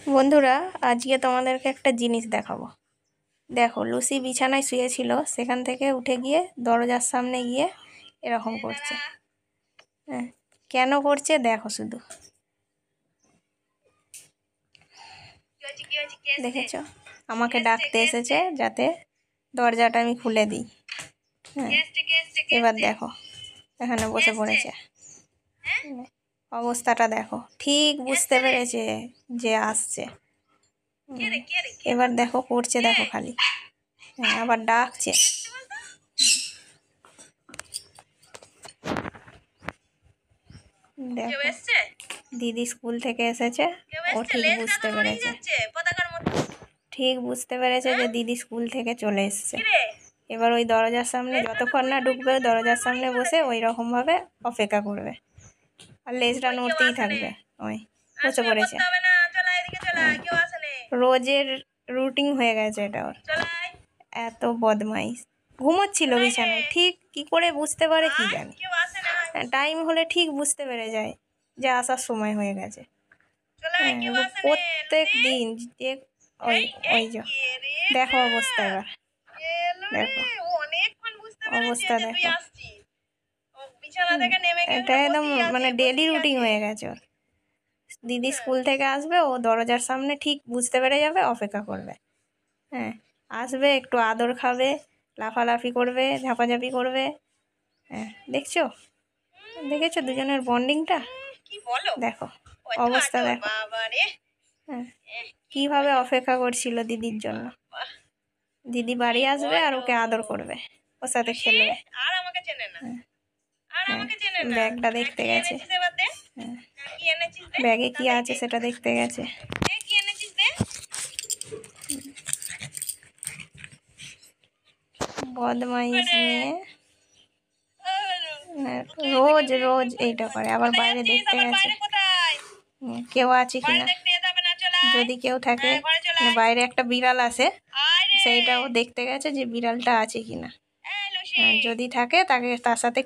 বন্ধুরা, আজকে তোমাদেরকে একটা জিনিস দেখাবো। দেখো, লুসি বিছানায় শুয়েছিল, সেখান থেকে উঠে গিয়ে দরজার সামনে গিয়ে এরকম করছে। হ্যাঁ, কেন করছে দেখো শুধু। দেখেছ, আমাকে ডাকতে এসেছে যাতে দরজাটা আমি খুলে দিই। হ্যাঁ, এবার দেখো এখানে বসে পড়েছে। অবস্থাটা দেখো, ঠিক বুঝতে পেরেছে যে আসছে। এবার দেখো করছে, দেখো খালি। হ্যাঁ, আবার ডাকছে। দেখো, দিদি স্কুল থেকে এসেছে, ও ঠিক বুঝতে পেরেছে। ঠিক বুঝতে পেরেছে যে দিদি স্কুল থেকে চলে এসছে। এবার ওই দরজার সামনে যতক্ষণ না ঢুকবে, দরজার সামনে বসে ওই রকমভাবে অপেক্ষা করবে, আর লেজটা নড়তেই থাকবে। ওই বসে পড়েছে। রোজের রুটিন হয়ে গেছে এটা ওর। এত বদমাইশ। ঘুমোচ্ছিল বিছানায়, ঠিক কি করে বুঝতে পারে কি জানি। টাইম হলে ঠিক বুঝতে পেরে যায় যে আসার সময় হয়ে গেছে। প্রত্যেক দিন ওই ওই যে দেখো অবস্থা। এবার দেখো অবস্থা, দেখো। এটা একদম মানে ডেলি রুটিন হয়ে গেছে ওর। দিদি স্কুল থেকে আসবে, ও দরজার সামনে ঠিক বুঝতে পেরে যাবে, অপেক্ষা করবে। হ্যাঁ, আসবে, একটু আদর খাবে, লাফালাফি করবে, ঝাপাঝাপি করবে। হ্যাঁ, দেখছো দুজনের বন্ডিংটা। দেখো অবস্থা, দেখো। হ্যাঁ, কিভাবে অপেক্ষা করছিল দিদির জন্য। দিদি বাড়ি আসবে আর ওকে আদর করবে, ওর সাথে খেলবে। ব্যাগটা দেখতে গেছে। হ্যাঁ, ব্যাগে কি আছে সেটা দেখতে গেছে। বদমাইশ মেয়ে, রোজ রোজ এইটা করে। আবার বাইরে দেখতে গেছে কেউ আছে কিনা। যদি কেউ থাকে, বাইরে একটা বিড়াল আছে, সেইটাও দেখতে গেছে যে বিড়ালটা আছে কিনা। যদি থাকে তার সাথে